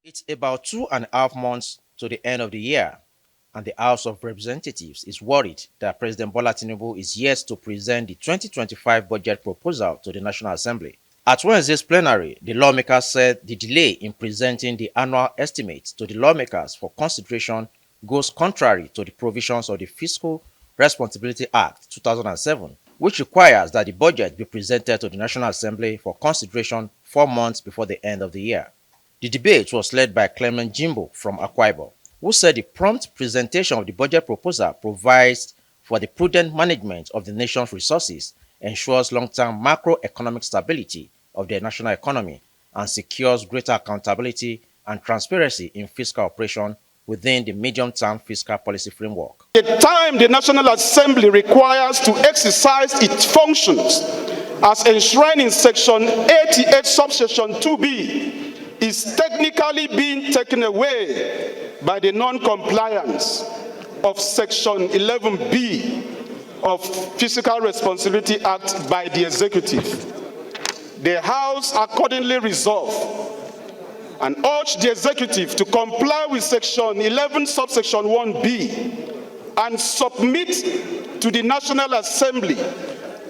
It's about 2.5 months to the end of the year, and the House of Representatives is worried that President Bola Tinubu is yet to present the 2025 budget proposal to the National Assembly. At Wednesday's plenary, the lawmakers said the delay in presenting the annual estimates to the lawmakers for consideration goes contrary to the provisions of the Fiscal Responsibility Act 2007, which requires that the budget be presented to the National Assembly for consideration 4 months before the end of the year. The debate was led by Clement Jimbo from Akwa Ibom, who said the prompt presentation of the budget proposal provides for the prudent management of the nation's resources, ensures long-term macroeconomic stability of the national economy, and secures greater accountability and transparency in fiscal operation within the medium-term fiscal policy framework. The time the National Assembly requires to exercise its functions as enshrined in Section 88, subsection 2B, is technically being taken away by the non-compliance of Section 11B of Fiscal Responsibility Act by the Executive. The House accordingly resolved and urge the Executive to comply with Section 11, subsection 1B and submit to the National Assembly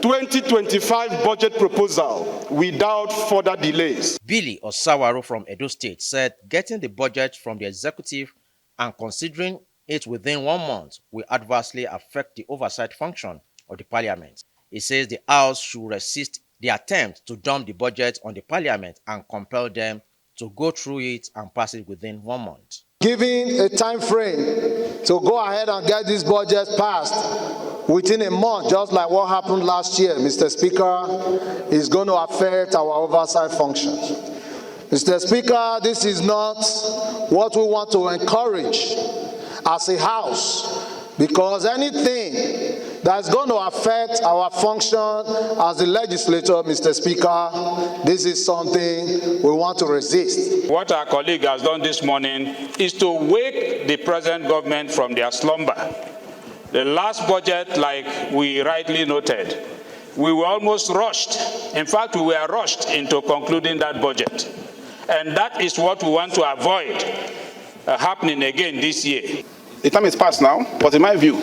2025 budget proposal without further delays. Billy Osawaro from Edo State said getting the budget from the executive and considering it within 1 month will adversely affect the oversight function of the parliament. He says the House should resist the attempt to dump the budget on the parliament and compel them to go through it and pass it within 1 month. Giving a time frame to go ahead and get this budget passed within a month, just like what happened last year, Mr. Speaker, is going to affect our oversight functions. Mr. Speaker, this is not what we want to encourage as a House, because anything that's going to affect our function as the legislature, Mr. Speaker, this is something we want to resist. What our colleague has done this morning is to wake the present government from their slumber. The last budget, like we rightly noted, we were almost rushed. In fact, we were rushed into concluding that budget. And that is what we want to avoid happening again this year. The time is past now, but in my view,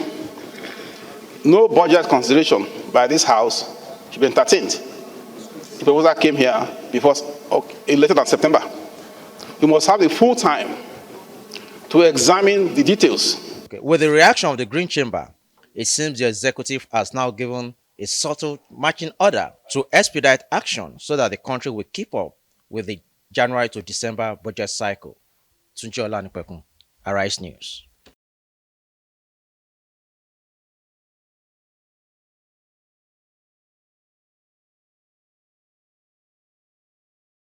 no budget consideration by this House should be entertained. The proposal came here before later than September. We must have the full time to examine the details. With the reaction of the Green Chamber, it seems the executive has now given a subtle marching order to expedite action so that the country will keep up with the January to December budget cycle. Tunji Olanipekun, Arise News.